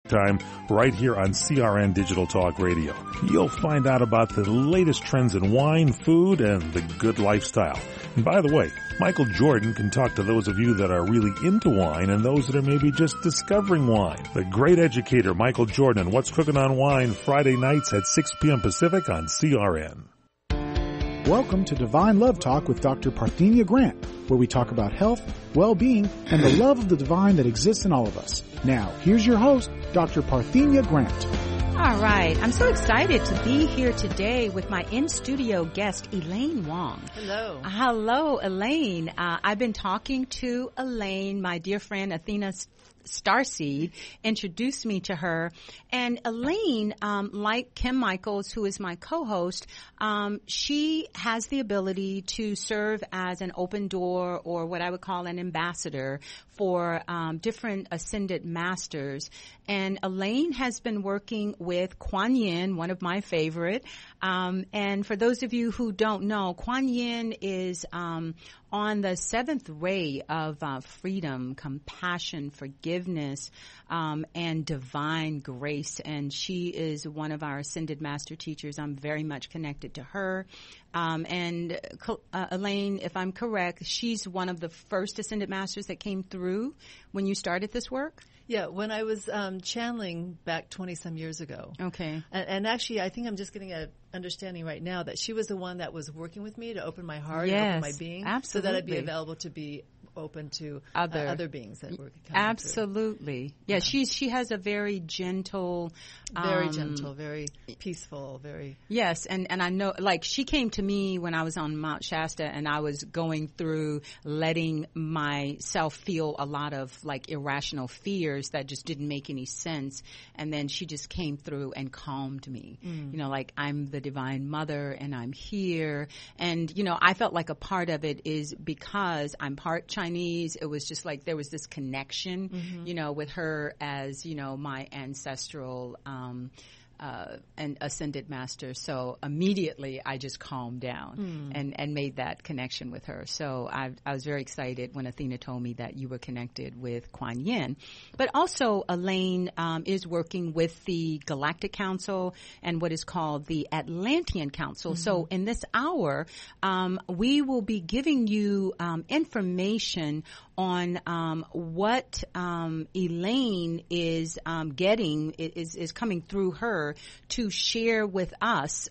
time right here on CRN Digital Talk Radio. You'll find out about the latest trends in wine, food, and the good lifestyle. And by the way, Michael Jordan can talk to those of you that are really into wine and those that are maybe just discovering wine. The great educator Michael Jordan and What's Cooking on Wine, Friday nights at 6 p.m. Pacific on CRN. Welcome to Divine Love Talk with Dr. Parthenia Grant, where we talk about health, well-being, and the love of the divine that exists in all of us. Now, here's your host, Dr. Parthenia Grant. All right. I'm so excited to be here today with my in-studio guest, Elaine Wong. Hello. Hello, Elaine. I've been talking to Elaine, my dear friend Athena Starseed introduced me to her. And Elaine, like Kim Michaels, who is my co-host, she has the ability to serve as an open door, or what I would call an ambassador for different ascended masters. And Elaine has been working with Kuan Yin, one of my favorite. And for those of you who don't know, Kuan Yin is on the seventh ray of freedom, compassion, forgiveness, and divine grace. And she is one of our ascended master teachers. I'm very much connected to her. And Elaine, if I'm correct, she's one of the first ascended masters that came through when you started this work? Yeah, when I was channeling back 20-some years ago. Okay. And actually, I think I'm just getting an understanding right now that she was the one that was working with me to open my heart and open my being. Absolutely. So that I'd be available to be open to other beings that were coming Absolutely. through. Yeah, she has a very gentle... very gentle, very peaceful, very... Yes, and I know, like, she came to me when I was on Mount Shasta and I was going through letting myself feel a lot of, like, irrational fears that just didn't make any sense. And then she just came through and calmed me. You know, like, I'm the Divine Mother and I'm here. And, you know, I felt like a part of it is because I'm part Chinese. It was just like there was this connection, you know, with her as, you know, my ancestral and ascended master. So immediately I just calmed down and made that connection with her. So I was very excited when Athena told me that you were connected with Kuan Yin. But also Elaine is working with the Galactic Council and what is called the Atlantean Council. So in this hour, we will be giving you information on what Elaine is getting, is coming through her to share with us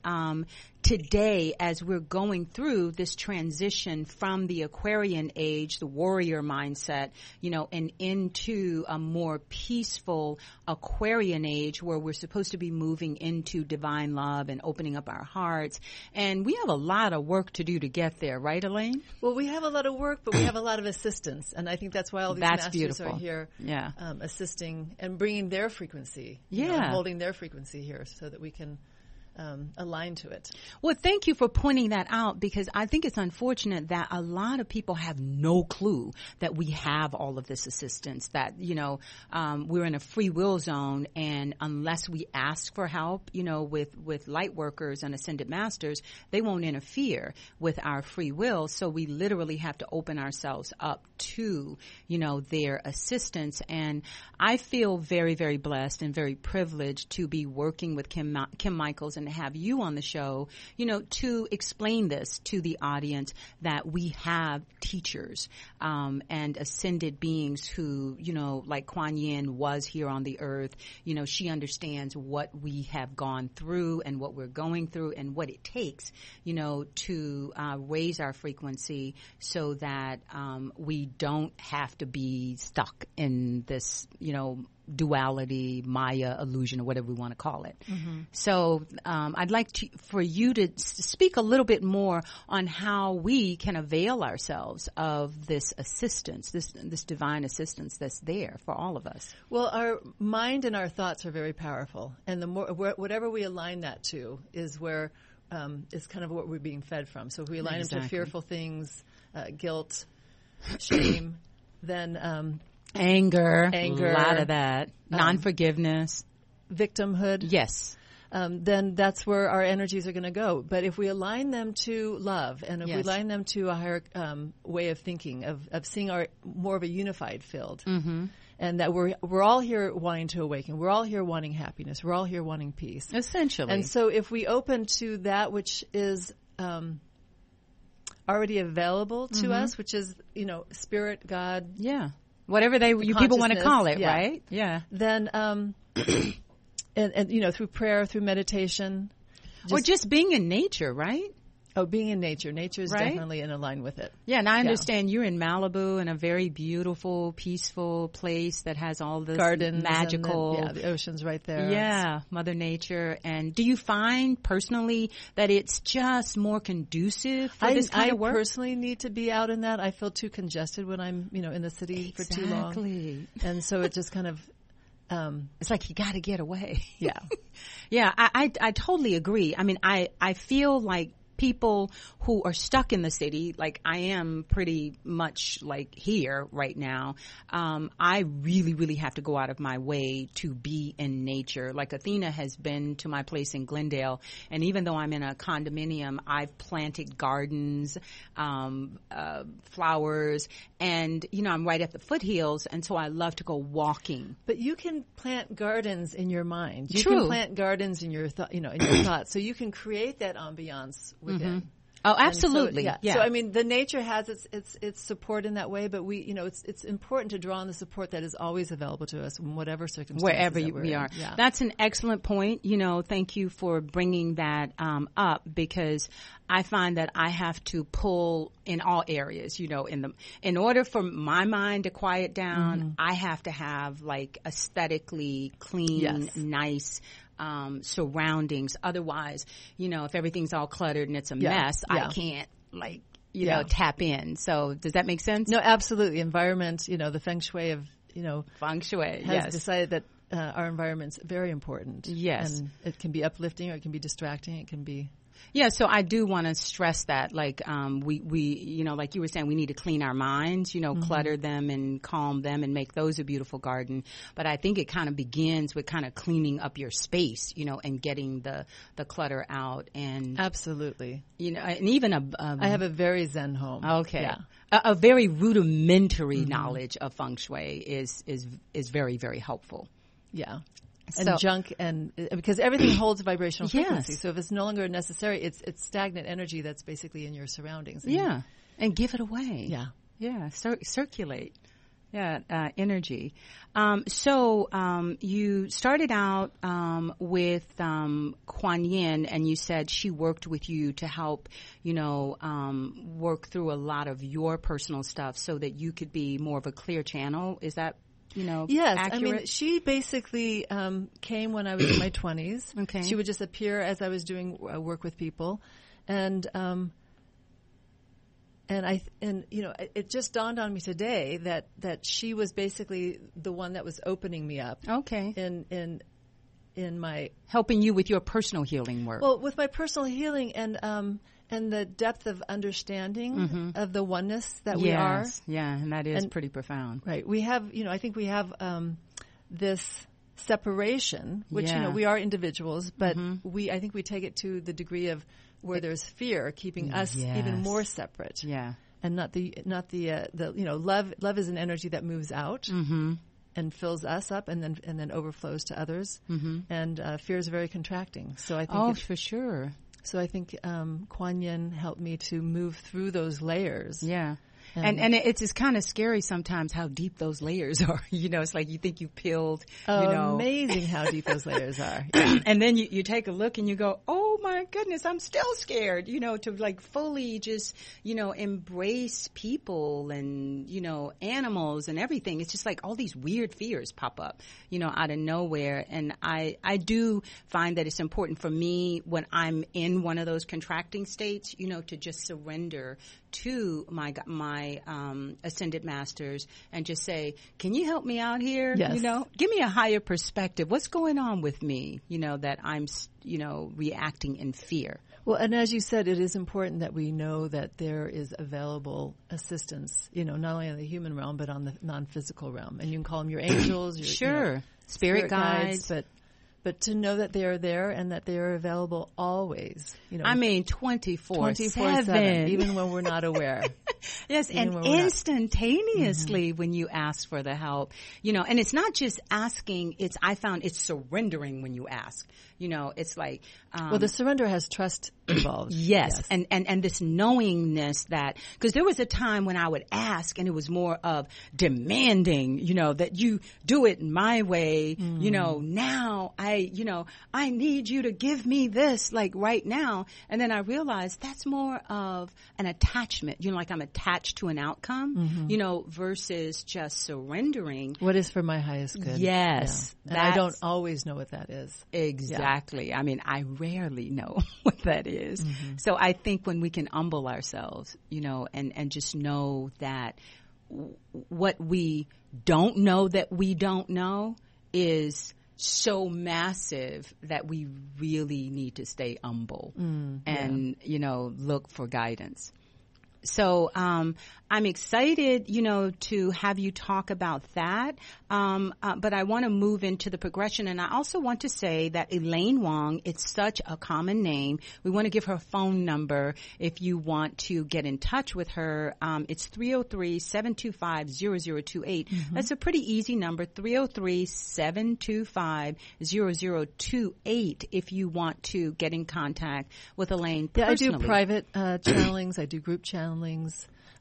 today as we're going through this transition from the Aquarian age, the warrior mindset, you know, and into a more peaceful Aquarian age where we're supposed to be moving into divine love and opening up our hearts. And we have a lot of work to do to get there, right, Elaine? Well, we have a lot of work, but we have a lot of assistance. And I think that's why all these masters are here assisting and bringing their frequency, you know, holding their frequency here so that we can align to it. Well, thank you for pointing that out, because I think it's unfortunate that a lot of people have no clue that we have all of this assistance, that, you know, we're in a free will zone, and unless we ask for help, you know, with light workers and ascended masters, they won't interfere with our free will. So we literally have to open ourselves up to, you know, their assistance. And I feel very, very blessed and very privileged to be working with Kim Michaels and have you on the show, you know, to explain this to the audience, that we have teachers and ascended beings who, you know, like Kuan Yin was here on the earth. You know, she understands what we have gone through and what we're going through and what it takes, you know, to raise our frequency so that we don't have to be stuck in this, you know, duality, Maya, illusion, or whatever we want to call it. So I'd like for you to speak a little bit more on how we can avail ourselves of this assistance, this divine assistance that's there for all of us. Well, our mind and our thoughts are very powerful, and the more whatever we align that to is where is kind of what we're being fed from. So if we align them to fearful things, guilt, shame, then Anger, a lot of that, non-forgiveness, victimhood. Yes. Then that's where our energies are going to go. But if we align them to love, and if we align them to a higher way of thinking, of seeing our more of a unified field, and that we're all here wanting to awaken. We're all here wanting happiness. We're all here wanting peace. Essentially. And so if we open to that which is already available to us, which is, spirit, God. Yeah. Whatever you people want to call it, yeah. right? Yeah. Then, and through prayer, through meditation. Or just being in nature, right? Oh, being in nature. Nature is right? definitely in line with it. Yeah, and I understand you're in Malibu, in a very beautiful, peaceful place that has all this gardens, magical. And the ocean's right there. Yeah, Mother Nature. And do you find personally that it's just more conducive for this kind of work? I personally need to be out in that. I feel too congested when I'm, in the city for too long. Exactly. And so it just kind of. It's like you got to get away. Yeah. Yeah, I totally agree. I mean, I feel like people who are stuck in the city, like I am pretty much like here right now, I really, really have to go out of my way to be in nature. Like Athena has been to my place in Glendale, and even though I'm in a condominium, I've planted gardens, flowers, and, I'm right at the foothills, and so I love to go walking. But you can plant gardens in your mind. You True. can plant gardens in your in your thoughts, so you can create that ambiance within. Mm-hmm. Oh, absolutely. So, yeah. So I mean, the nature has its support in that way, but we, it's important to draw on the support that is always available to us in whatever circumstances wherever we are. Yeah. That's an excellent point. Thank you for bringing that up, because I find that I have to pull in all areas. In order for my mind to quiet down, I have to have like aesthetically clean, nice surroundings. Otherwise, if everything's all cluttered and it's a mess, I can't tap in. So does that make sense? No, absolutely. Environment, the feng shui of, feng shui has decided that our environment's very important. Yes. And it can be uplifting or it can be distracting. It can be. Yeah, so I do want to stress that, like, we like you were saying, we need to clean our minds, clutter them and calm them and make those a beautiful garden. But I think it kind of begins with kind of cleaning up your space, and getting the clutter out. And absolutely. And even I have a very Zen home. Okay. Yeah. A very rudimentary knowledge of feng shui is very, very helpful. Yeah. And junk, and because everything holds vibrational frequency. Yes. So if it's no longer necessary, it's stagnant energy that's basically in your surroundings. And give it away. Yeah. Circulate. Energy. So you started out with Kuan Yin, and you said she worked with you to help, work through a lot of your personal stuff so that you could be more of a clear channel. Is that yes, accurate? I mean, she basically came when I was in my 20s. Okay. She would just appear as I was doing work with people, and it just dawned on me today that she was basically the one that was opening me up. Okay. In my helping you with your personal healing work. Well, with my personal healing and the depth of understanding of the oneness that we are. Yeah, and that is pretty profound. Right. We have, I think we have this separation, which, we are individuals, but I think we take it to the degree of where there's fear, keeping us even more separate. Yeah. And not the love is an energy that moves out and fills us up and then overflows to others. And fear is very contracting. So I think for sure. So I think Kuan Yin helped me to move through those layers. Yeah. And it's kind of scary sometimes how deep those layers are. It's like you think you peeled, Amazing how deep those layers are. Yeah. And then you take a look and you go, oh my goodness, I'm still scared, to like fully just, embrace people and, animals and everything. It's just like all these weird fears pop up, out of nowhere. And I do find that it's important for me when I'm in one of those contracting states, to just surrender to my ascended masters and just say, can you help me out here? Yes. Give me a higher perspective. What's going on with me, that I'm, reacting in fear? Well, and as you said, it is important that we know that there is available assistance, not only in the human realm, but on the non-physical realm. And you can call them your angels, your spirit guides. But but to know that they are there and that they are available always. 24/7, even when we're not aware. Yes, and instantaneously when you ask for the help, and it's not just asking, I found it's surrendering when you ask. It's like... the surrender has trust involved. Yes. And this knowingness that... Because there was a time when I would ask and it was more of demanding, that you do it my way. Now I need you to give me this, like right now. And then I realized that's more of an attachment, like I'm attached to an outcome, versus just surrendering. What is for my highest good? Yes. Yeah. And I don't always know what that is. Exactly. Yeah. I mean, I rarely know what that is. So I think when we can humble ourselves, and just know that what we don't know that we don't know is so massive that we really need to stay humble and, look for guidance. So I'm excited, to have you talk about that. But I want to move into the progression. And I also want to say that Elaine Wong, it's such a common name. We want to give her phone number if you want to get in touch with her. It's 303-725-0028. That's a pretty easy number, 303-725-0028 if you want to get in contact with Elaine personally. Yeah, I do private channelings. I do group channelings.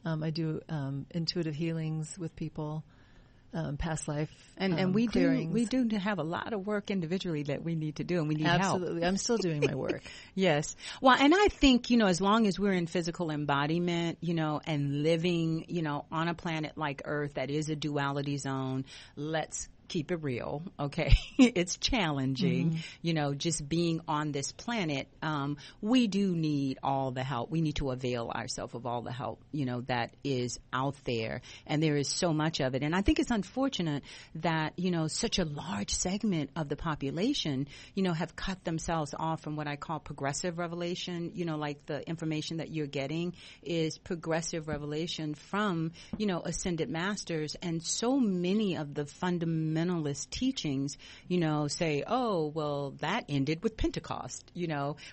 I do intuitive healings with people, past life, and we clearings. do have a lot of work individually that we need to do, and we need help. help. Absolutely, I'm still doing my work. Yes, well, and I think as long as we're in physical embodiment, and living, on a planet like Earth that is a duality zone, let's keep it real, okay? It's challenging, just being on this planet. We do need all the help. We need to avail ourselves of all the help, that is out there. And there is so much of it. And I think it's unfortunate that, such a large segment of the population, have cut themselves off from what I call progressive revelation. Like the information that you're getting is progressive revelation from, ascended masters. And so many of the fundamentalist teachings, say, oh, well, that ended with Pentecost.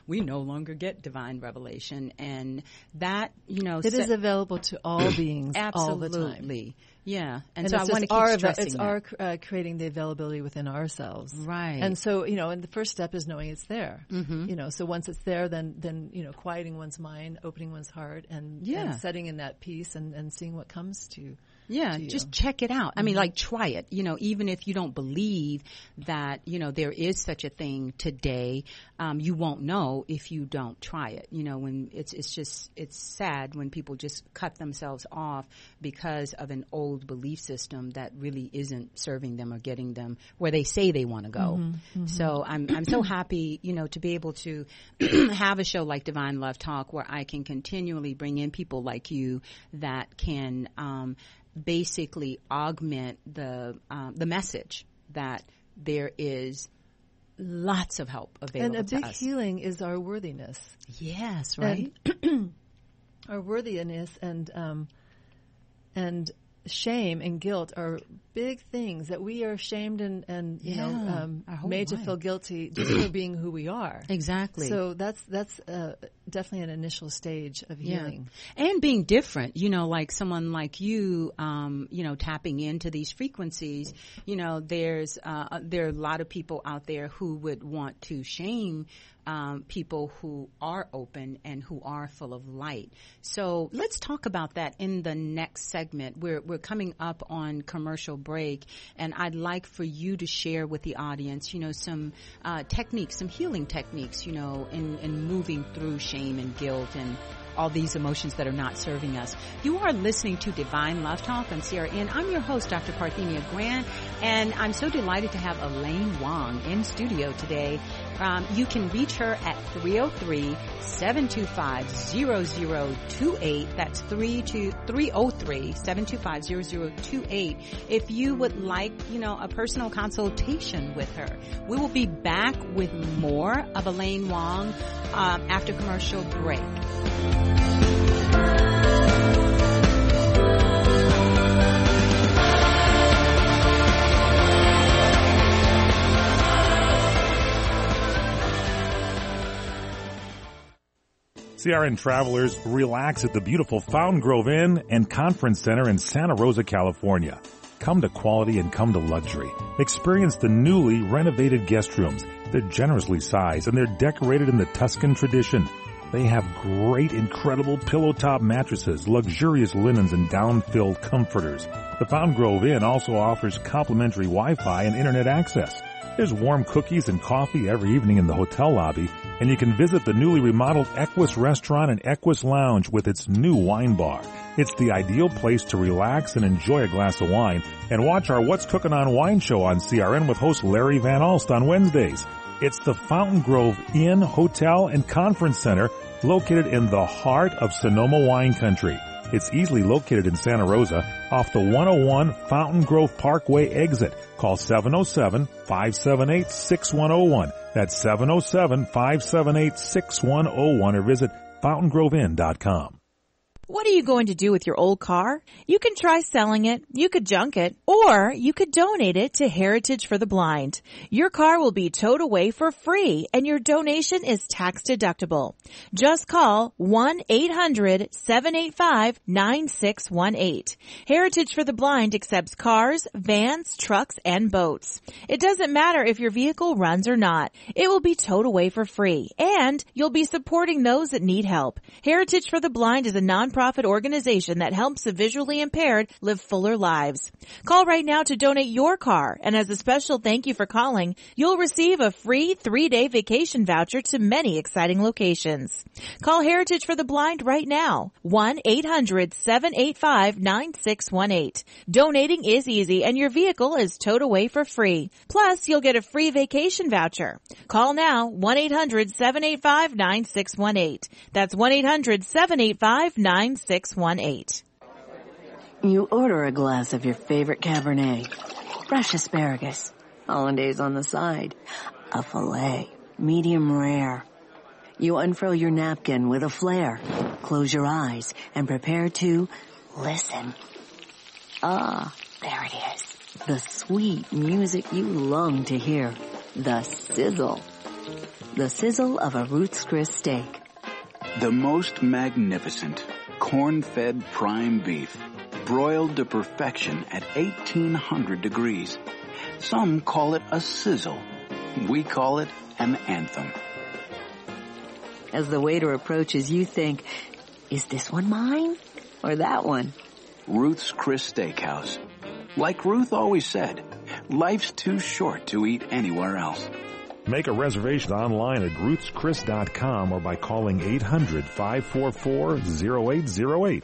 We no longer get divine revelation. And that, it is available to all beings all the time. Absolutely. Yeah. And so I want to keep stressing it's that. our creating the availability within ourselves. Right. And so, and the first step is knowing it's there. So once it's there, then quieting one's mind, opening one's heart, and setting in that peace and seeing what comes to Yeah, just check it out. I mean, like, try it. Even if you don't believe that, there is such a thing today, you won't know if you don't try it. When it's sad when people just cut themselves off because of an old belief system that really isn't serving them or getting them where they say they want to go. So I'm so happy, to be able to have a show like Divine Love Talk where I can continually bring in people like you that can, basically augment the message that there is lots of help available to us. And a big healing is our worthiness. Yes, right. Our worthiness and shame and guilt are big things that we are shamed and made to feel guilty just for being who we are. Exactly. So that's definitely an initial stage of healing. And being different, like someone like you, tapping into these frequencies, there are a lot of people out there who would want to shame people who are open and who are full of light. So let's talk about that in the next segment. We're coming up on commercial break, and I'd like for you to share with the audience, some techniques, some healing techniques, in moving through shame and guilt and all these emotions that are not serving us. You are listening to Divine Love Talk on CRN. I'm your host, Dr. Parthenia Grant, and I'm so delighted to have Elaine Wong in studio today. You can reach her at 303-725-0028. That's 303-725-0028. If you would like, a personal consultation with her. We will be back with more of Elaine Wong after commercial break. CRN travelers, relax at the beautiful Fountain Grove Inn and Conference Center in Santa Rosa, California. Come to quality and come to luxury. Experience the newly renovated guest rooms. They're generously sized and they're decorated in the Tuscan tradition. They have great, incredible pillow-top mattresses, luxurious linens, and down-filled comforters. The Fountain Grove Inn also offers complimentary Wi-Fi and internet access. There's warm cookies and coffee every evening in the hotel lobby, and you can visit the newly remodeled Equus Restaurant and Equus Lounge with its new wine bar. It's the ideal place to relax and enjoy a glass of wine and watch our What's Cooking on Wine show on CRN with host Larry Van Alst on Wednesdays. It's the Fountain Grove Inn, Hotel, and Conference Center located in the heart of Sonoma wine country. It's easily located in Santa Rosa off the 101 Fountain Grove Parkway exit. Call 707-578-6101. That's 707-578-6101 or visit fountaingroveinn.com. What are you going to do with your old car? You can try selling it, you could junk it, or you could donate it to Heritage for the Blind. Your car will be towed away for free, and your donation is tax deductible. Just call 1-800-785-9618. Heritage for the Blind accepts cars, vans, trucks, and boats. It doesn't matter if your vehicle runs or not. It will be towed away for free, and you'll be supporting those that need help. Heritage for the Blind is a nonprofit organization that helps the visually impaired live fuller lives. Call right now to donate your car, and as a special thank you for calling, you'll receive a free 3-day vacation voucher to many exciting locations. Call Heritage for the Blind right now, 1-800-785-9618. Donating is easy, and your vehicle is towed away for free. Plus, you'll get a free vacation voucher. Call now, 1-800-785-9618. That's 1-800-785-9618. You order a glass of your favorite Cabernet, fresh asparagus, hollandaise on the side, a filet, medium rare. You unfurl your napkin with a flair, close your eyes, and prepare to listen. Ah, there it is. The sweet music you long to hear. The sizzle. The sizzle of a Ruth's Chris steak. The most magnificent corn-fed prime beef, broiled to perfection at 1800 degrees. Some call it a sizzle. We call it an anthem. As the waiter approaches, you think, is this one mine or that one? Ruth's Chris Steakhouse. Like Ruth always said, life's too short to eat anywhere else. Make a reservation online at ruthschris.com or by calling 800-544-0808.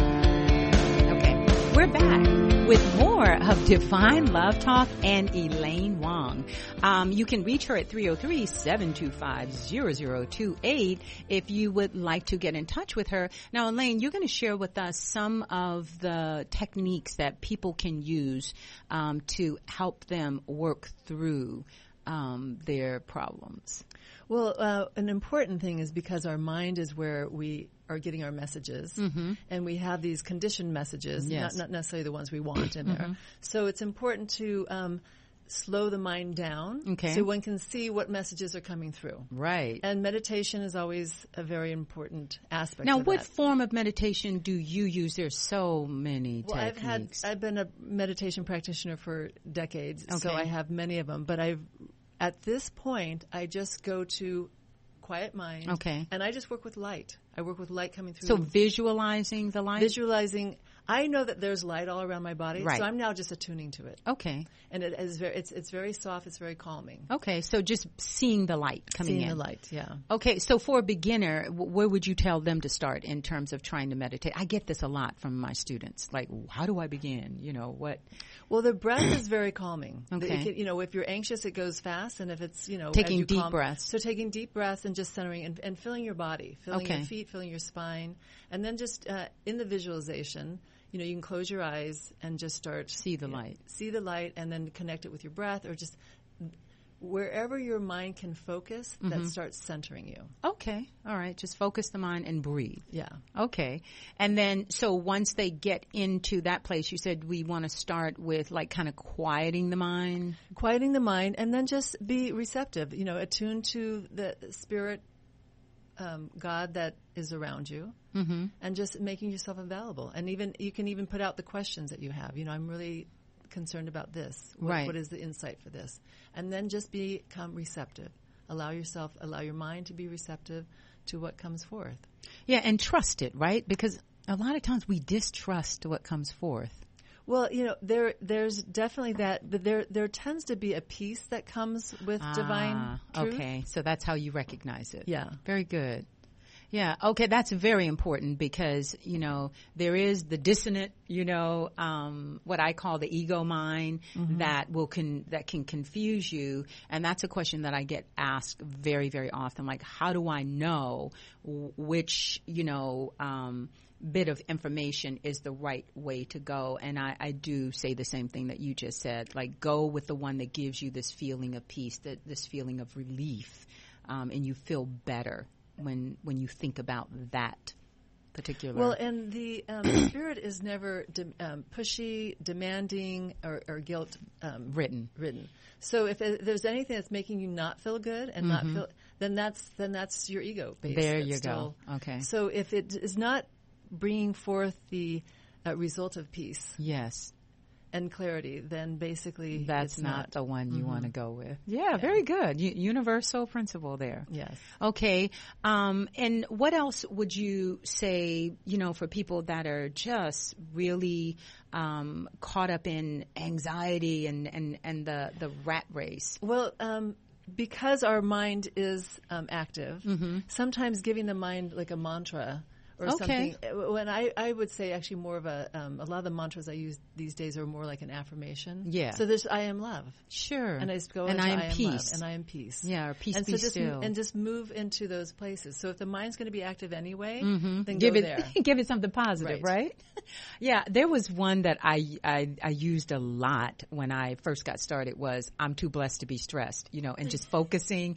Okay, we're back with more of Divine Love Talk and Elaine Wong. You can reach her at 303-725-0028 if you would like to get in touch with her. Now, Elaine, you're going to share with us some of the techniques that people can use to help them work through their problems. Well, an important thing is because our mind is where we are getting our messages, and we have these conditioned messages, not necessarily the ones we want in there. So it's important to slow the mind down so one can see what messages are coming through. Right. And meditation is always a very important aspect now, of what that. form of meditation do you use? There's so many techniques. I've been a meditation practitioner for decades, so I have many of them. But at this point, I just go to quiet mind. And I just work with light. I work with light coming through. So visualizing the light? Visualizing. I know that there's light all around my body, so I'm now just attuning to it. And it is it's very soft. It's very calming. So just seeing the light coming in. Seeing the light, yeah. Okay, so for a beginner, where would you tell them to start in terms of trying to meditate? I get this a lot from my students. Like, how do I begin? You know, what? Well, the breath is very calming. If you're anxious, it goes fast, and if it's, taking deep breaths. So taking deep breaths and just centering and filling your body, filling your feet, filling your spine, and then just in the visualization, you can close your eyes and just start see the light, and then connect it with your breath, or just wherever your mind can focus, that starts centering you. Okay, all right. Just focus the mind and breathe. Yeah. Okay, and then so once they get into that place, you said we want to start with like kind of quieting the mind, and then just be receptive. Attune to the spirit God that is around you, and just making yourself available. And you can even put out the questions that you have. I'm really concerned about this. What is the insight for this? And then just become receptive. Allow your mind to be receptive to what comes forth. Yeah, and trust it, right? Because a lot of times we distrust what comes forth. Well, there's definitely that, but there tends to be a peace that comes with divine truth. Okay, so that's how you recognize it. Yeah. Very good. Yeah, okay, that's very important because, there is the dissonant, what I call the ego mind that can confuse you. And that's a question that I get asked very, very often. Like, how do I know which, bit of information is the right way to go? And I do say the same thing that you just said, like go with the one that gives you this feeling of peace, this feeling of relief, and you feel better when you think about that particular. Well, and the spirit is never pushy, demanding, or guilt ridden. So if there's anything that's making you not feel good and not feel, then that's your ego base. There you go. Okay. So if it is not bringing forth the result of peace, yes, and clarity, then basically that's not the one you want to go with. Yeah, very good. Universal principle there. Yes. Okay. And what else would you say, for people that are just really caught up in anxiety and the rat race? Well, because our mind is active, sometimes giving the mind like a mantra or something. When I would say actually more of a lot of the mantras I use these days are more like an affirmation. Yeah. So there's I am love. Sure. And I just go and into I am peace. Love, and I am peace. Yeah, or peace and be so still. And just move into those places. So if the mind's going to be active anyway, then give go it there. give it something positive, right? Yeah, there was one that I used a lot when I first got started was I'm too blessed to be stressed, and just focusing,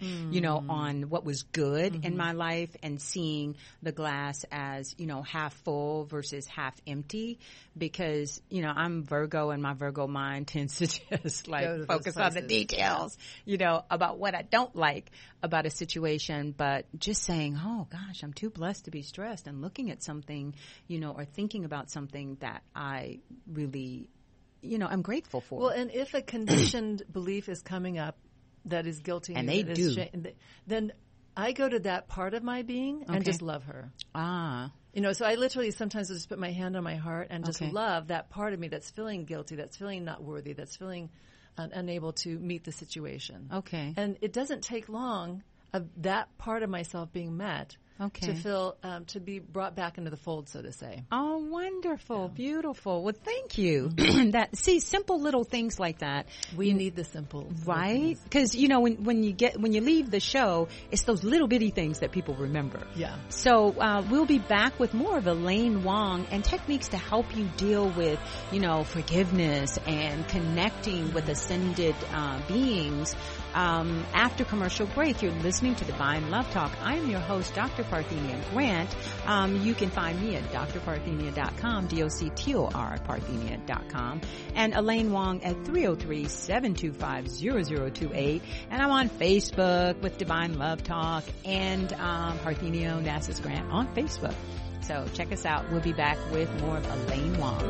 on what was good in my life and seeing the glass as, half full versus half empty, because I'm Virgo and my Virgo mind tends to just like focus on the details, about what I don't like about a situation, but just saying, oh gosh, I'm too blessed to be stressed, and looking at something, or thinking about something that I really, I'm grateful for. Well, and if a conditioned belief is coming up that is guilty, and they do, then I go to that part of my being and just love her. So I literally sometimes will just put my hand on my heart and just love that part of me that's feeling guilty, that's feeling not worthy, that's feeling unable to meet the situation. Okay. And it doesn't take long of that part of myself being met to feel to be brought back into the fold, so to say. Oh, wonderful, beautiful. Well, thank you. Simple little things like that. We need the simple, right? Because when you leave the show, it's those little bitty things that people remember. Yeah. So we'll be back with more of Elaine Wong and techniques to help you deal with forgiveness and connecting with ascended beings. After commercial break, you're listening to Divine Love Talk. I'm your host, Dr. Parthenia Grant. You can find me at drparthenia.com, DOCTOR Parthenia.com, and Elaine Wong at 303-725-0028. And I'm on Facebook with Divine Love Talk and Parthenia Onassis Grant on Facebook. So check us out. We'll be back with more of Elaine Wong.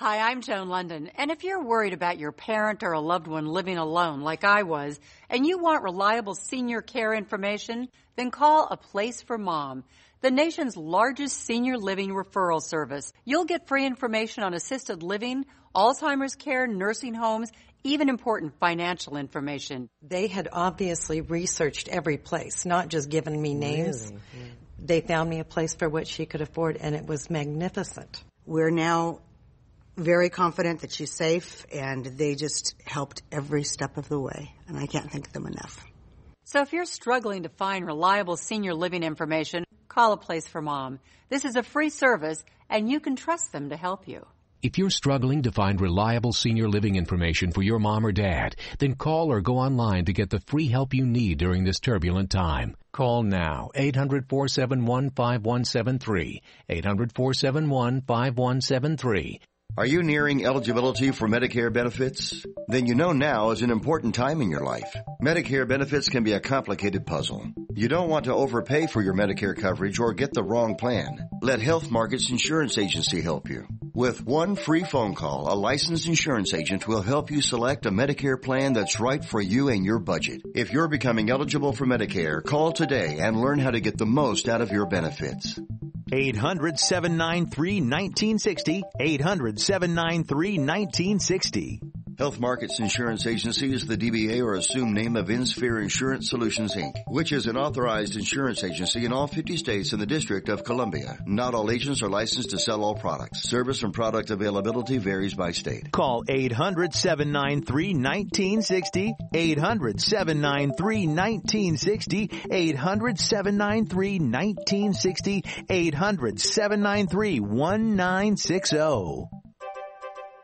Hi, I'm Joan London, and if you're worried about your parent or a loved one living alone like I was, and you want reliable senior care information, then call A Place for Mom, the nation's largest senior living referral service. You'll get free information on assisted living, Alzheimer's care, nursing homes, even important financial information. They had obviously researched every place, not just given me names. Really? They found me a place for what she could afford, and it was magnificent. We're now very confident that she's safe, and they just helped every step of the way, and I can't thank them enough. So if you're struggling to find reliable senior living information, call A Place for Mom. This is a free service, and you can trust them to help you. If you're struggling to find reliable senior living information for your mom or dad, then call or go online to get the free help you need during this turbulent time. Call now, 800-471-5173, 800-471-5173. Are you nearing eligibility for Medicare benefits? Then you know now is an important time in your life. Medicare benefits can be a complicated puzzle. You don't want to overpay for your Medicare coverage or get the wrong plan. Let Health Markets Insurance Agency help you. With one free phone call, a licensed insurance agent will help you select a Medicare plan that's right for you and your budget. If you're becoming eligible for Medicare, call today and learn how to get the most out of your benefits. 800-793-1960, 800-793-1960. Health Markets Insurance Agency is the DBA or assumed name of InSphere Insurance Solutions, Inc., which is an authorized insurance agency in all 50 states and the District of Columbia. Not all agents are licensed to sell all products. Service and product availability varies by state. Call 800-793-1960, 800-793-1960, 800-793-1960, 800-793-1960.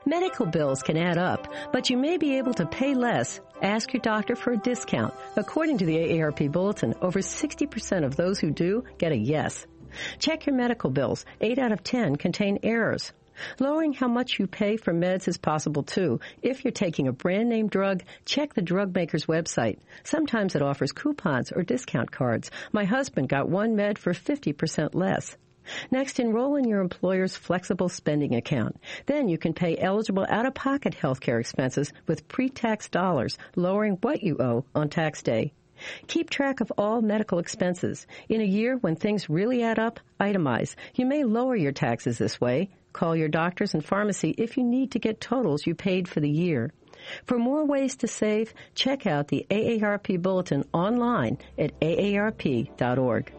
Medical bills can add up, but you may be able to pay less. Ask your doctor for a discount. According to the AARP Bulletin, over 60% of those who do get a yes. Check your medical bills. 8 out of 10 contain errors. Lowering how much you pay for meds is possible, too. If you're taking a brand-name drug, check the drug maker's website. Sometimes it offers coupons or discount cards. My husband got one med for 50% less. Next, enroll in your employer's flexible spending account. Then you can pay eligible out-of-pocket health care expenses with pre-tax dollars, lowering what you owe on tax day. Keep track of all medical expenses. In a year when things really add up, itemize. You may lower your taxes this way. Call your doctors and pharmacy if you need to get totals you paid for the year. For more ways to save, check out the AARP Bulletin online at aarp.org.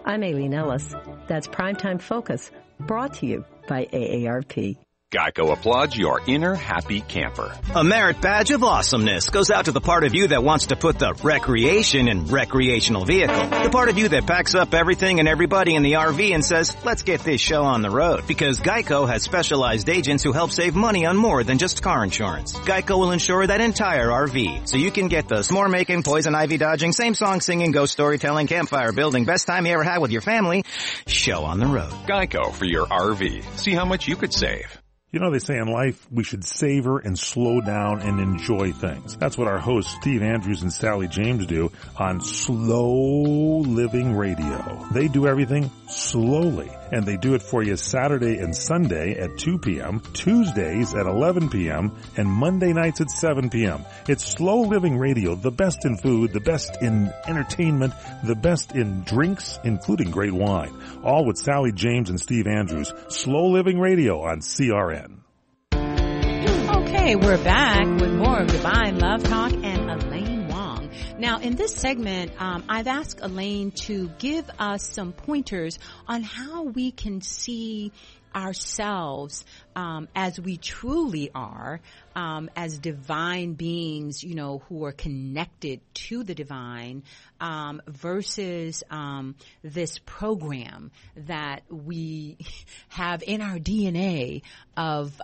I'm Aileen Ellis. That's Primetime Focus, brought to you by AARP. Geico applauds your inner happy camper. A merit badge of awesomeness goes out to the part of you that wants to put the recreation in recreational vehicle. The part of you that packs up everything and everybody in the RV and says, let's get this show on the road. Because Geico has specialized agents who help save money on more than just car insurance. Geico will insure that entire RV, so you can get the s'more making, poison ivy dodging, same song singing, ghost storytelling, campfire building, best time you ever had with your family show on the road. Geico for your RV. See how much you could save. You know, they say in life we should savor and slow down and enjoy things. That's what our hosts Steve Andrews and Sally James do on Slow Living Radio. They do everything slowly, and they do it for you Saturday and Sunday at 2 p.m., Tuesdays at 11 p.m., and Monday nights at 7 p.m. It's Slow Living Radio, the best in food, the best in entertainment, the best in drinks, including great wine. All with Sally James and Steve Andrews. Slow Living Radio on CRN. Okay, we're back with more of Divine Love Talk and Elaine Wong. Now, in this segment, I've asked Elaine to give us some pointers on how we can see ourselves as we truly are, as divine beings, you know, who are connected to the divine, versus this program that we have in our DNA of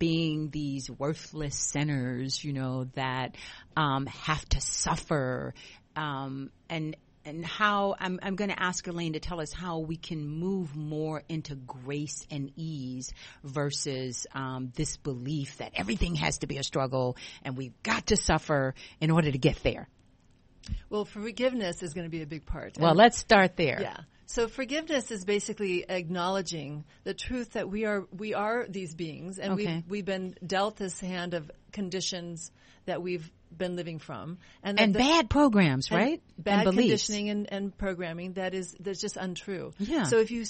being these worthless sinners, you know, that have to suffer, and how I'm going to ask Elaine to tell us how we can move more into grace and ease versus this belief that everything has to be a struggle and we've got to suffer in order to get there. Well, forgiveness is going to be a big part. Well, let's start there. Yeah. So forgiveness is basically acknowledging the truth that we are these beings, and we've been dealt this hand of conditions that we've been living from, and bad programs, right? Bad and conditioning and programming that's just untrue. Yeah. So if you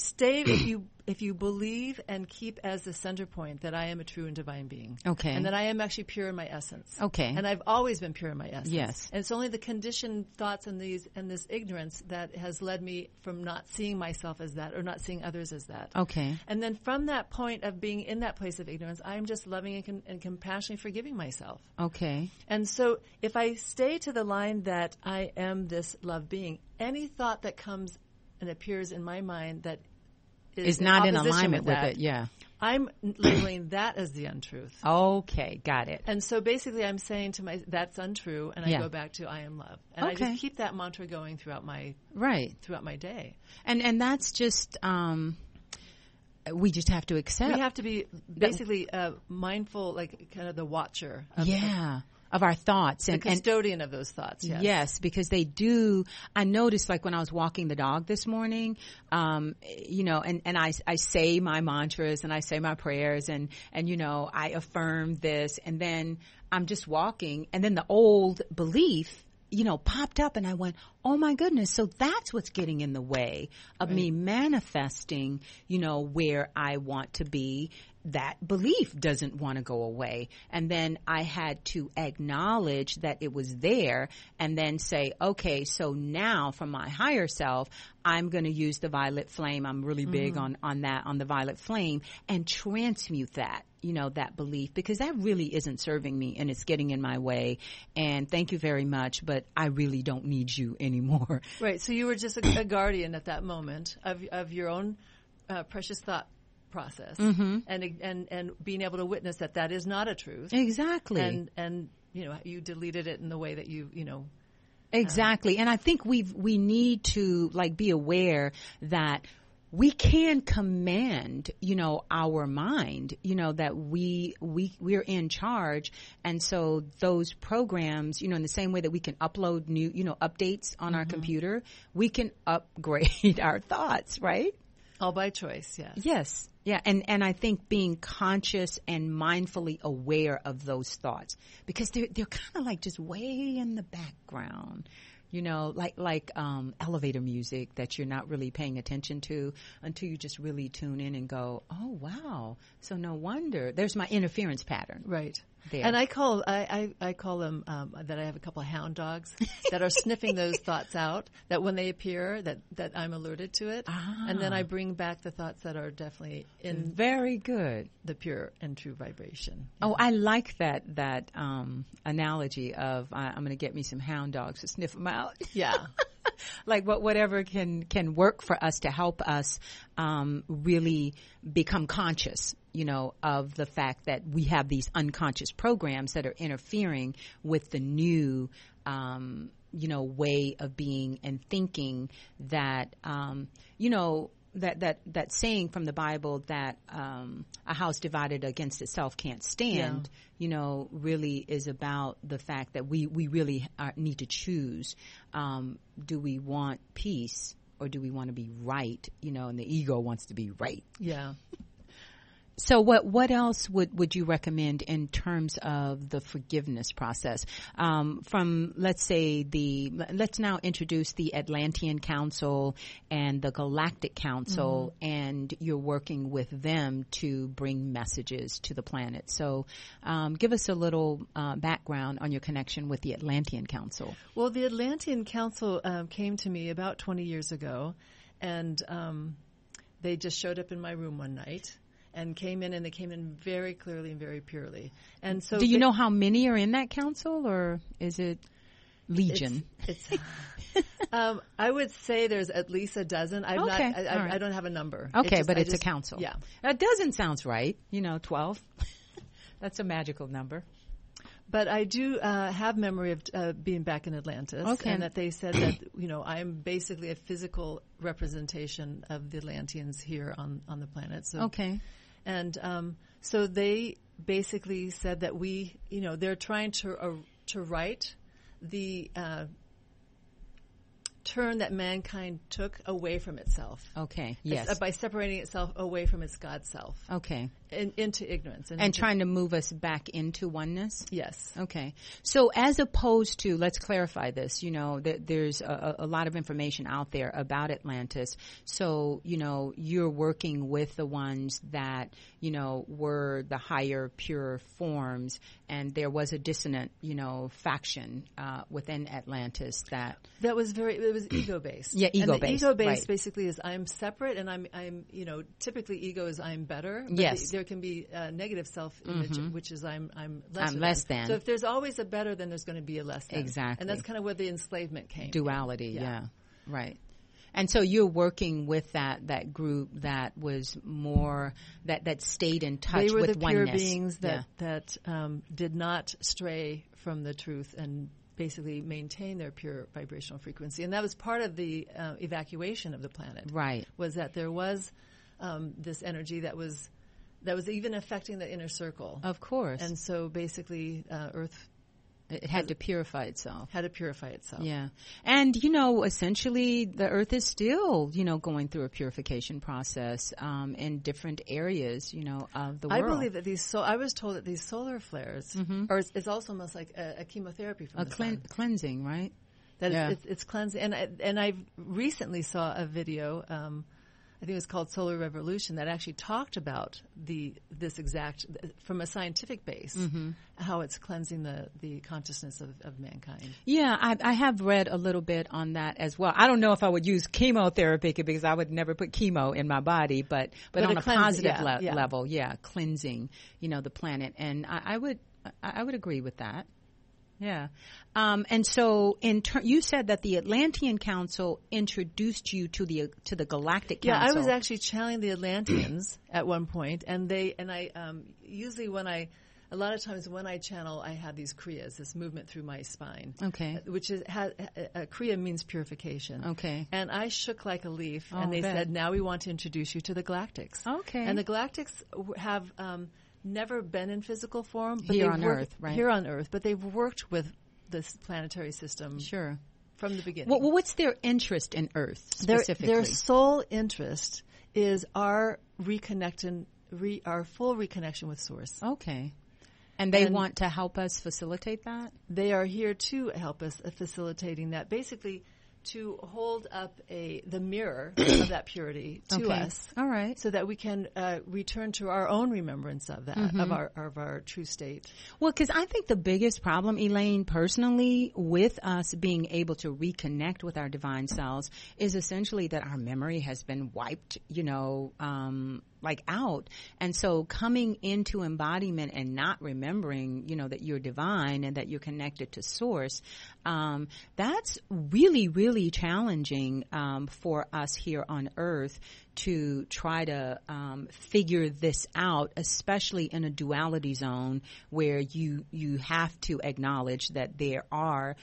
believe and keep as the center point that I am a true and divine being, okay, and that I am actually pure in my essence, okay, and I've always been pure in my essence, yes, and it's only the conditioned thoughts and this ignorance that has led me from not seeing myself as that or not seeing others as that. Okay, and then from that point of being in that place of ignorance, I am just loving and compassionately forgiving myself. Okay, and so if I stay to the line that I am this love being, any thought that comes and appears in my mind that is not in alignment with it, yeah, I'm labeling that as the untruth. Okay, got it. And so basically I'm saying to that's untrue, and I go back to I am love. And I just keep that mantra going throughout my day. And that's just we just have to accept. We have to be basically mindful, like kind of the watcher of our thoughts. The custodian of those thoughts, yes. Yes, because they do. I noticed, like, when I was walking the dog this morning, you know, and I say my mantras and I say my prayers and, you know, I affirm this, and then I'm just walking, and then the old belief, you know, popped up, and I went, oh my goodness, so that's what's getting in the way of me manifesting, you know, where I want to be. That belief doesn't want to go away. And then I had to acknowledge that it was there and then say, okay, so now from my higher self, I'm going to use the violet flame. I'm really big on that, on the violet flame, and transmute that, you know, that belief, because that really isn't serving me and it's getting in my way. And thank you very much, but I really don't need you anymore. Right. So you were just a guardian at that moment of your own precious thought process, and being able to witness that is not a truth. Exactly. And you know, you deleted it in the way that you know. Exactly. And I think we need to, like, be aware that we can command, you know, our mind, you know, that we're in charge. And so those programs, you know, in the same way that we can upload new, you know, updates on our computer, we can upgrade our thoughts, right? All by choice, yes. Yes. Yeah, and I think being conscious and mindfully aware of those thoughts, because they're kind of like just way in the background, you know, like elevator music that you're not really paying attention to until you just really tune in and go, oh wow, so no wonder there's my interference pattern. Right. There. And I call them that I have a couple of hound dogs that are sniffing those thoughts out, that when they appear that I'm alerted to it, and then I bring back the thoughts that are definitely in very good, the pure and true vibration. Oh, I like that analogy of I'm going to get me some hound dogs to sniff them out. Yeah. Like whatever can work for us to help us really become conscious, you know, of the fact that we have these unconscious programs that are interfering with the new, you know, way of being and thinking that, you know, that saying from the Bible that a house divided against itself can't stand, you know, really is about the fact that we really need to choose. Do we want peace or do we want to be right? You know, and the ego wants to be right. Yeah. So what else would you recommend in terms of the forgiveness process? From, let's say, let's now introduce the Atlantean Council and the Galactic Council, and you're working with them to bring messages to the planet. So give us a little background on your connection with the Atlantean Council. Well, the Atlantean Council came to me about 20 years ago, and they just showed up in my room one night. And they came in very clearly and very purely. And so, do you know how many are in that council, or is it legion? It's I would say there's at least a dozen. I don't have a number. Okay, but it's a council. Yeah, a dozen sounds right. You know, 12. That's a magical number. But I do have memory of being back in Atlantis, and that they said that, you know, I'm basically a physical representation of the Atlanteans here on the planet. So, and so they basically said that we, you know, they're trying to right the turn that mankind took away from itself. Okay. Yes. By separating itself away from its God self. Okay. Into ignorance. And trying to move us back into oneness? Yes. Okay. So as opposed to, let's clarify this, you know, there's a lot of information out there about Atlantis. So, you know, you're working with the ones that, you know, were the higher, pure forms, and there was a dissonant, you know, faction within Atlantis that was ego-based. Yeah, ego-based. And the ego-based right. basically is I'm separate, and I'm, you know, typically ego is I'm better. But yes. There can be a negative self-image, which is I'm less than. So if there's always a better, then there's going to be a less than. Exactly. And that's kind of where the enslavement came. Duality, yeah. Right. And so you're working with that group that was more that stayed in touch with oneness. They were the pure beings that did not stray from the truth and basically maintain their pure vibrational frequency. And that was part of the evacuation of the planet. Right. Was that there was this energy that was even affecting the inner circle. Of course. And so basically Earth... It had to purify itself. Yeah. And, essentially the Earth is still, going through a purification process in different areas, of the world. I believe that I was told that these solar flares it's also almost like a chemotherapy from the sun. Cleansing, right? That it's cleansing. And I recently saw a video, I think it was called Solar Revolution, that actually talked about this exact, from a scientific base, how it's cleansing the consciousness of mankind. Yeah, I have read a little bit on that as well. I don't know if I would use chemotherapy because I would never put chemo in my body, but on a positive level, cleansing, the planet. And I would agree with that. Yeah. And so you said that the Atlantean Council introduced you to the Galactic Council. Yeah, I was actually channeling the Atlanteans at one point, and I usually a lot of times when I channel, I have these kriyas, this movement through my spine. Okay. Which kriya means purification. Okay. And I shook like a leaf, and they said, now we want to introduce you to the Galactics. Okay. And the Galactics have never been in physical form. But Here on Earth, right? Here on Earth, but they've worked with this planetary system. Sure. From the beginning. Well, what's their interest in Earth specifically? Their sole interest is our full reconnection with Source. Okay. And they want to help us facilitate that? They are here to help us facilitating that. Basically, to hold up the mirror of that purity to us. All right. So that we can return to our own remembrance of that, of our true state. Well, because I think the biggest problem, Elaine, personally, with us being able to reconnect with our divine selves is essentially that our memory has been wiped, out. And so coming into embodiment and not remembering, that you're divine and that you're connected to Source, that's really, really challenging for us here on Earth to try to figure this out, especially in a duality zone where you have to acknowledge that there are,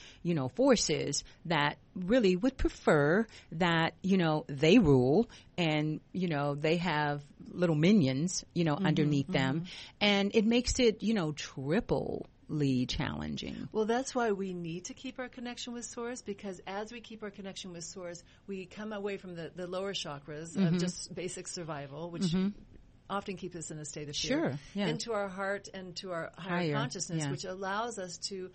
forces that really would prefer that, they rule and, they have little minions, underneath them. And it makes it, triply challenging. Well, that's why we need to keep our connection with Source, because as we keep our connection with Source, we come away from the lower chakras of just basic survival, which often keeps us in a state of fear, into our heart and to our higher consciousness, which allows us to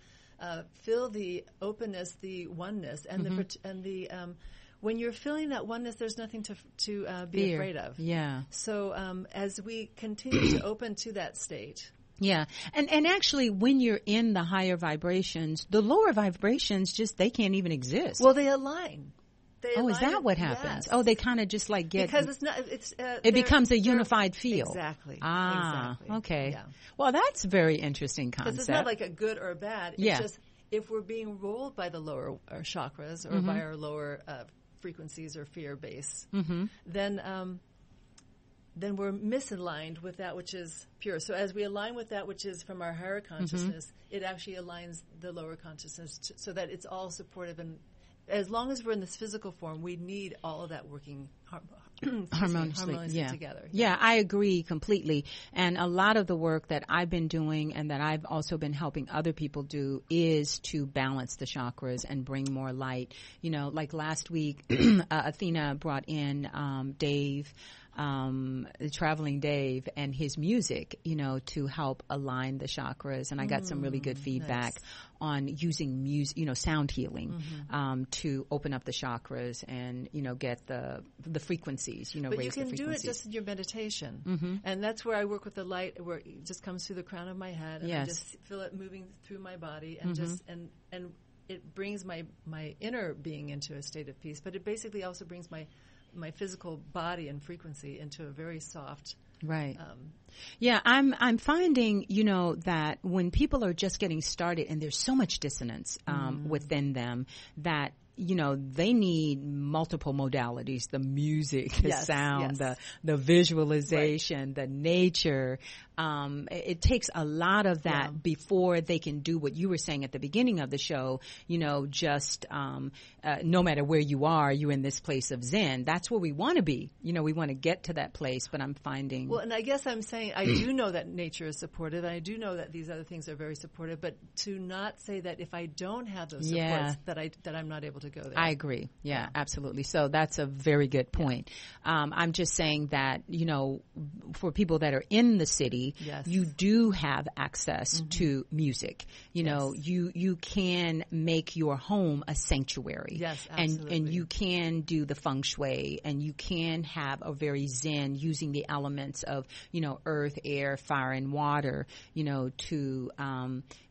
feel the openness, the oneness, and the when you're feeling that oneness, there's nothing to be afraid of. Yeah. So as we continue to open to that state. Yeah. And actually, when you're in the higher vibrations, the lower vibrations they can't even exist. Well, they align. Is that what happens? Yes. Oh, they kind of just get... Because it's not... it becomes a unified feel. Exactly. Exactly. Okay. Yeah. Well, that's a very interesting concept. Because it's not like a good or a bad. It's just if we're being ruled by the lower chakras or by our lower frequencies or fear base, then we're misaligned with that which is pure. So as we align with that which is from our higher consciousness, it actually aligns the lower consciousness so that it's all supportive. And as long as we're in this physical form, we need all of that working harmoniously together. Yeah, I agree completely. And a lot of the work that I've been doing and that I've also been helping other people do is to balance the chakras and bring more light. Like last week, Athena brought in Dave, Traveling Dave, and his music, to help align the chakras. And I got some really good feedback on using music, sound healing, to open up the chakras and, get the frequencies, but raise the frequencies. But you can do it just in your meditation. And that's where I work with the light, where it just comes through the crown of my head. And I just feel it moving through my body and and it brings my inner being into a state of peace. But it basically also brings my physical body and frequency into a very soft. Right. I'm finding, that when people are just getting started and there's so much dissonance within them that they need multiple modalities, the music, the sound, yes. the visualization, the nature. It takes a lot of that before they can do what you were saying at the beginning of the show, just no matter where you are, you're in this place of Zen. That's where we want to be. We want to get to that place, but I'm finding... Well, and I guess I'm saying I do know that nature is supportive, and I do know that these other things are very supportive, but to not say that if I don't have those supports, that I'm not able to go there. I agree. Yeah, absolutely. So that's a very good point. I'm just saying that, for people that are in the city, you do have access to music. You can make your home a sanctuary. Yes, absolutely. And you can do the feng shui, and you can have a very Zen using the elements of, earth, air, fire, and water, to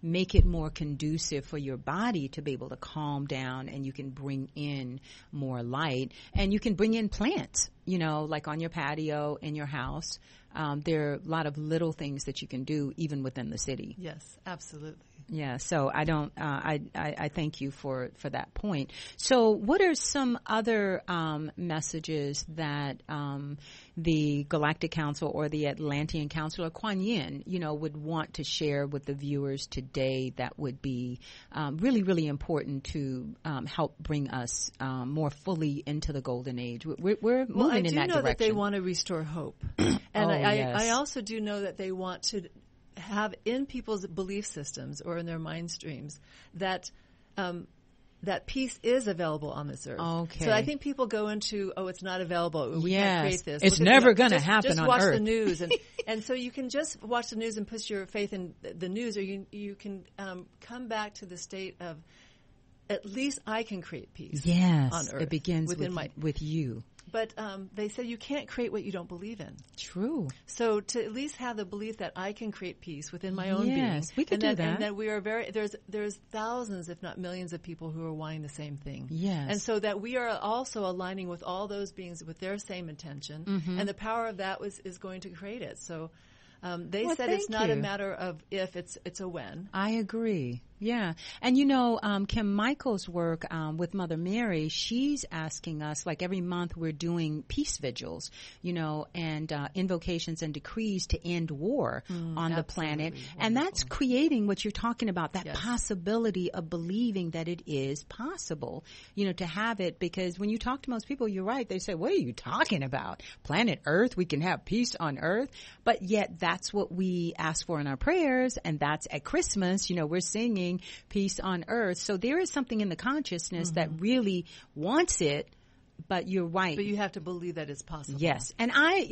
make it more conducive for your body to be able to calm down, and you can bring in more light, and you can bring in plants, like on your patio in your house. There are a lot of little things that you can do even within the city. Yes, absolutely. Yeah, so I thank you for that point. So what are some other messages that the Galactic Council or the Atlantean Council or Kuan Yin, would want to share with the viewers today that would be really, really important to help bring us more fully into the golden age? We're moving in that direction. I do know that they want to restore hope. And I also do know that they want to have in people's belief systems or in their mind streams that that peace is available on this earth. Okay. So I think people go into, it's not available. We can't create this. It's never going to happen on Earth. Just watch Earth. the news. And so you can just watch the news and put your faith in the news, or you can come back to the state of, at least I can create peace on Earth. It begins with you. But they say you can't create what you don't believe in. True. So to at least have the belief that I can create peace within my own being. Yes, we can do that. And that we are there's thousands, if not millions, of people who are wanting the same thing. Yes. And so that we are also aligning with all those beings with their same intention. And the power of that is going to create it. So they said it's not a matter of if, it's a when. I agree. Yeah. And Kim Michael's work with Mother Mary, she's asking us, like every month we're doing peace vigils, and invocations and decrees to end war on the planet. Wonderful. And that's creating what you're talking about, that possibility of believing that it is possible, to have it. Because when you talk to most people, you're right. They say, what are you talking about? Planet Earth, we can have peace on Earth. But yet that's what we ask for in our prayers. And that's at Christmas, we're singing peace on earth. So there is something in the consciousness that really wants it, but you're right. But you have to believe that it's possible. Yes. And I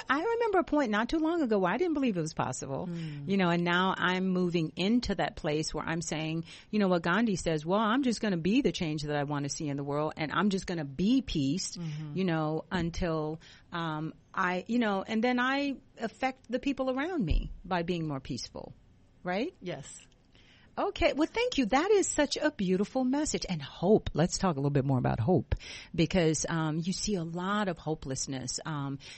remember a point not too long ago where I didn't believe it was possible, and now I'm moving into that place where I'm saying, what Gandhi says, well, I'm just going to be the change that I want to see in the world, and I'm just going to be peace, until and then I affect the people around me by being more peaceful. Right? Yes. Okay. Well, thank you. That is such a beautiful message. And hope. Let's talk a little bit more about hope, because you see a lot of hopelessness,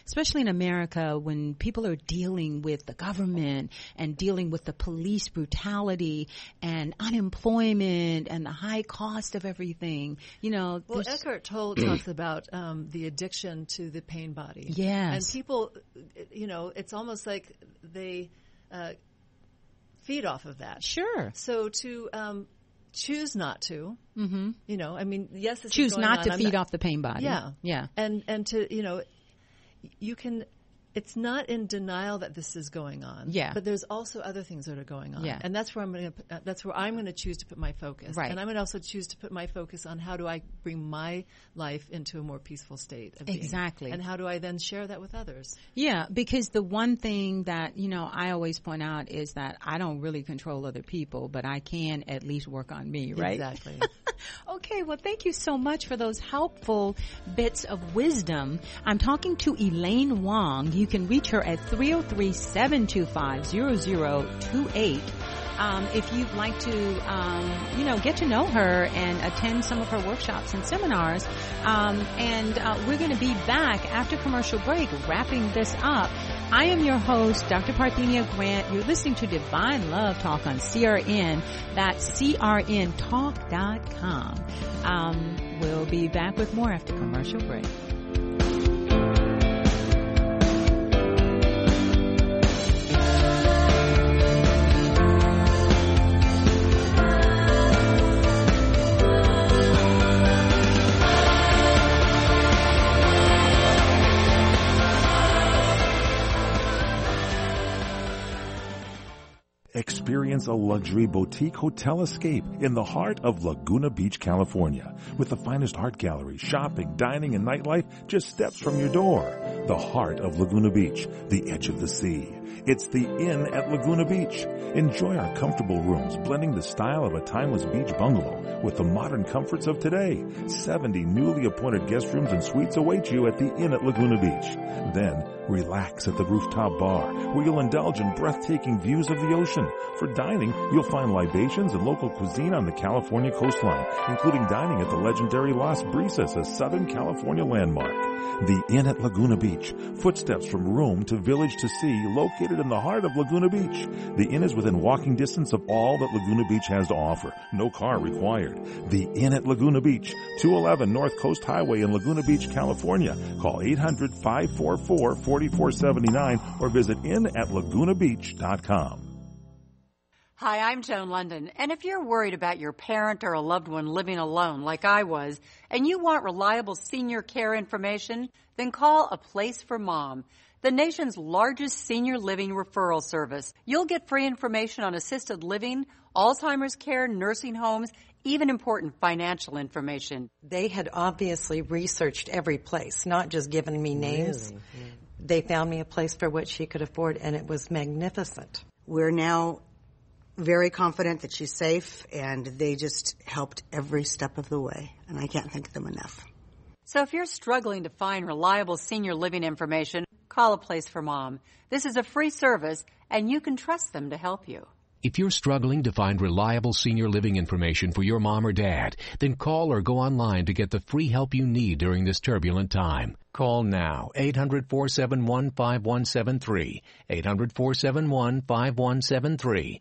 especially in America, when people are dealing with the government and dealing with the police brutality and unemployment and the high cost of everything. Well, Eckhart Tolle talks about the addiction to the pain body. Yes. And people, it's almost like they feed off of that. Sure. So to choose not to, yes, this choose is going not on. to feed off the pain body. Yeah. Yeah. And to, you can, it's not in denial that this is going on. Yeah. But there's also other things that are going on. Yeah. And that's where I'm going to choose to put my focus. Right. And I'm going to also choose to put my focus on how do I bring my life into a more peaceful state of being. Exactly. And how do I then share that with others? Yeah, because the one thing that, I always point out is that I don't really control other people, but I can at least work on me, right? Exactly. Okay, well, thank you so much for those helpful bits of wisdom. I'm talking to Elaine Wong. You can reach her at 303-725-0028. If you'd like to, get to know her and attend some of her workshops and seminars. And we're going to be back after commercial break, wrapping this up. I am your host, Dr. Parthenia Grant. You're listening to Divine Love Talk on CRN. That's crntalk.com. We'll be back with more after commercial break. Experience a luxury boutique hotel escape in the heart of Laguna Beach, California. With the finest art gallery, shopping, dining, and nightlife just steps from your door. The heart of Laguna Beach, the edge of the sea. It's the Inn at Laguna Beach. Enjoy our comfortable rooms, blending the style of a timeless beach bungalow with the modern comforts of today. 70 newly appointed guest rooms and suites await you at the Inn at Laguna Beach. Then, relax at the rooftop bar, where you'll indulge in breathtaking views of the ocean. For dining, you'll find libations and local cuisine on the California coastline, including dining at the legendary Las Brisas, a Southern California landmark. The Inn at Laguna Beach, footsteps from room to village to sea, located in the heart of Laguna Beach. The Inn is within walking distance of all that Laguna Beach has to offer. No car required. The Inn at Laguna Beach, 211 North Coast Highway in Laguna Beach, California. Call 800-544-4479 or visit innatlagunabeach.com. Hi, I'm Joan London, and if you're worried about your parent or a loved one living alone like I was, and you want reliable senior care information, then call A Place for Mom, the nation's largest senior living referral service. You'll get free information on assisted living, Alzheimer's care, nursing homes, even important financial information. They had obviously researched every place, not just given me names. Really? Yeah. They found me a place for what she could afford, and it was magnificent. We're now very confident that she's safe, and they just helped every step of the way, and I can't thank them enough. So if you're struggling to find reliable senior living information, call A Place for Mom. This is a free service, and you can trust them to help you. If you're struggling to find reliable senior living information for your mom or dad, then call or go online to get the free help you need during this turbulent time. Call now, 800-471-5173, 800-471-5173.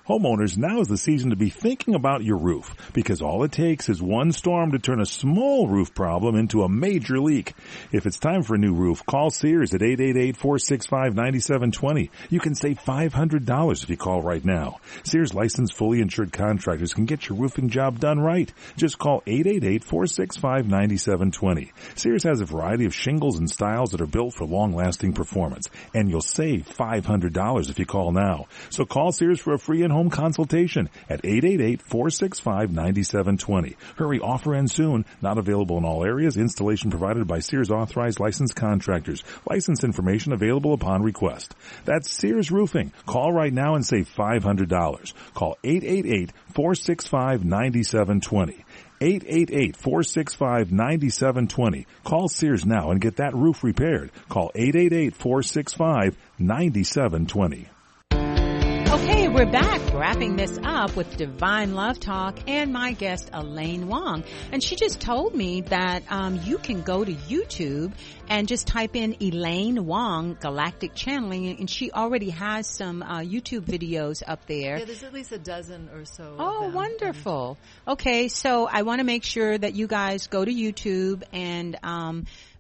Homeowners, now is the season to be thinking about your roof, because all it takes is one storm to turn a small roof problem into a major leak. If it's time for a new roof, call Sears at 888-465-9720. You can save $500 if you call right now. Sears licensed, fully insured contractors can get your roofing job done right. Just call 888-465-9720. Sears has a variety of shingles and styles that are built for long-lasting performance, and you'll save $500 if you call now. So call Sears for a free in-home consultation at 888-465-9720. Hurry, offer ends soon. Not available in all areas. Installation provided by Sears authorized licensed contractors. License information available upon request. That's Sears Roofing. Call right now and save $500. Call 888-465-9720. 888-465-9720. Call Sears now and get that roof repaired. Call 888-465-9720. Okay, we're back wrapping this up with Divine Love Talk and my guest Elaine Wong. And she just told me that you can go to YouTube and just type in Elaine Wong Galactic Channeling, and she already has some YouTube videos up there. Yeah, there's at least a dozen or so. Oh, wonderful. Okay, so I want to make sure that you guys go to YouTube and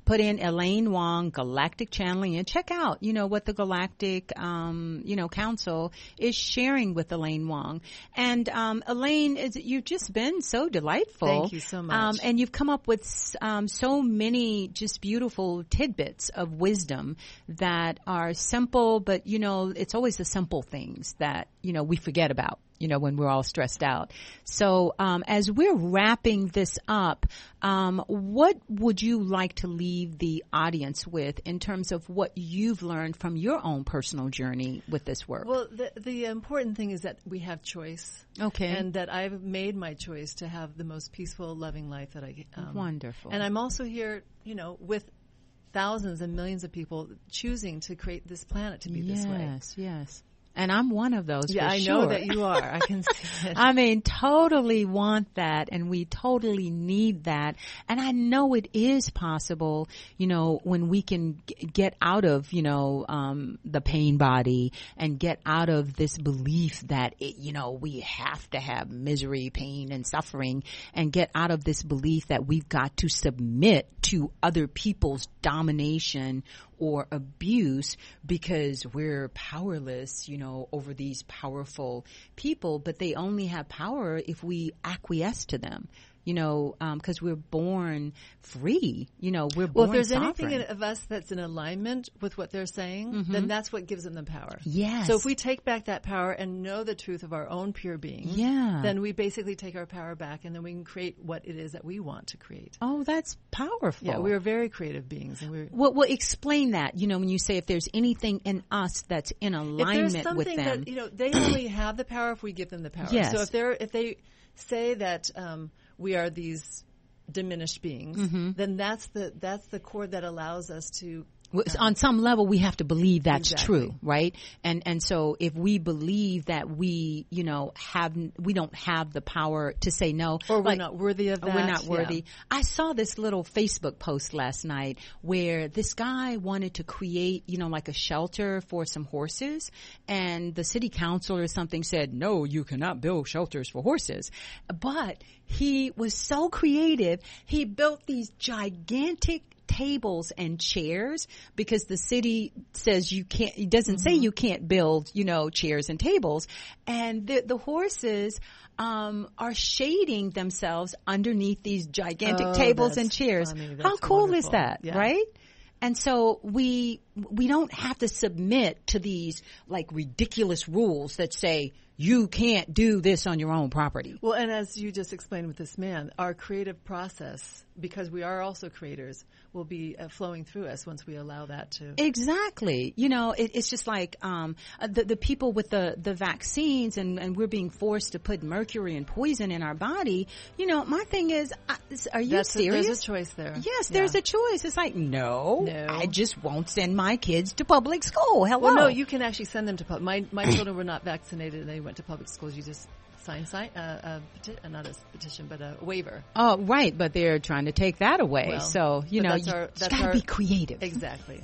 put in Elaine Wong Galactic Channeling and check out, what the Galactic, Council is sharing with Elaine Wong. And, Elaine, you've just been so delightful. Thank you so much. And you've come up with, so many just beautiful tidbits of wisdom that are simple, but, it's always the simple things that, we forget about. When we're all stressed out. So, as we're wrapping this up, what would you like to leave the audience with in terms of what you've learned from your own personal journey with this work? Well, the important thing is that we have choice. Okay. And that I've made my choice to have the most peaceful, loving life that I Wonderful. And I'm also here, with thousands and millions of people choosing to create this planet to be this way. Yes. And I'm one of those. Yeah, for I sure. know that you are. I can see it. I mean, totally want that, and we totally need that. And I know it is possible, when we can get out of, the pain body and get out of this belief that, we have to have misery, pain, and suffering, and get out of this belief that we've got to submit to other people's domination or abuse because we're powerless, over these powerful people, but they only have power if we acquiesce to them. Because we're born free. We're born Well, if there's sovereign. anything of us that's in alignment with what they're saying, then that's what gives them the power. Yes. So if we take back that power and know the truth of our own pure being, then we basically take our power back, and then we can create what it is that we want to create. Oh, that's powerful. Yeah, we are very creative beings. And we're well, explain that, when you say if there's anything in us that's in alignment with them. That, they only have the power if we give them the power. Yes. So if they say that we are these diminished beings, then that's the core that allows us to. On some level, we have to believe that's Exactly. true, right? And so if we believe that we don't have the power to say no, or we're not worthy of that, we're not worthy. Yeah. I saw this little Facebook post last night where this guy wanted to create, like a shelter for some horses, and the city council or something said, no, you cannot build shelters for horses. But he was so creative, he built these gigantic tables and chairs because the city says you can't, it doesn't say you can't build, chairs and tables. And the horses are shading themselves underneath these gigantic tables and chairs. How cool is that, right? And so we don't have to submit to these like ridiculous rules that say you can't do this on your own property. Well, and as you just explained with this man, our creative process, because we are also creators, will be flowing through us once we allow that to. Exactly. It's just like the people with the vaccines and we're being forced to put mercury and poison in our body. My thing is, are you serious? There's a choice there. Yes, there's a choice. It's like, no, I just won't send my kids to public school. Hello. Well, no, you can actually send them to public. My children were not vaccinated and they went to public schools. You just sign not a petition, but a waiver. Oh, right, but they're trying to take that away. Well, so, you got to be creative. Exactly.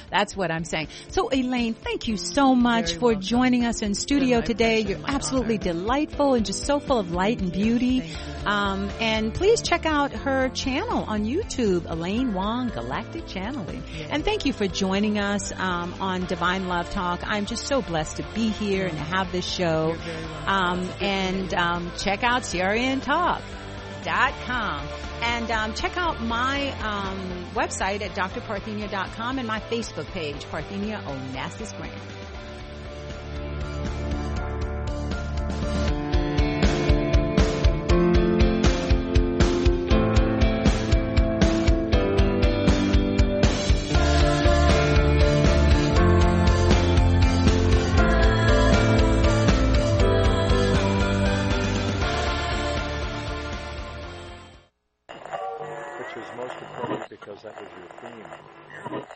That's what I'm saying. So, Elaine, thank you so much for joining us in studio today. You're absolutely delightful and just so full of light and beauty. And please check out her channel on YouTube, Elaine Wong Galactic Channeling. Yes. And thank you for joining us on Divine Love Talk. I'm just so blessed to be here and to have this show. And check out CRNTalk.com. And check out my website at drparthenia.com and my Facebook page, Parthenia Onassis Grant.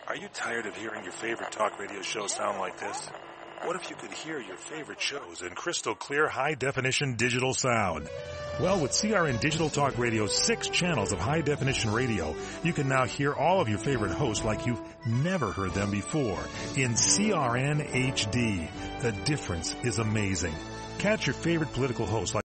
Are you tired of hearing your favorite talk radio show sound like this? What if you could hear your favorite shows in crystal clear, high-definition digital sound? Well, with CRN Digital Talk Radio's 6 channels of high-definition radio, you can now hear all of your favorite hosts like you've never heard them before in CRN HD. The difference is amazing. Catch your favorite political hosts like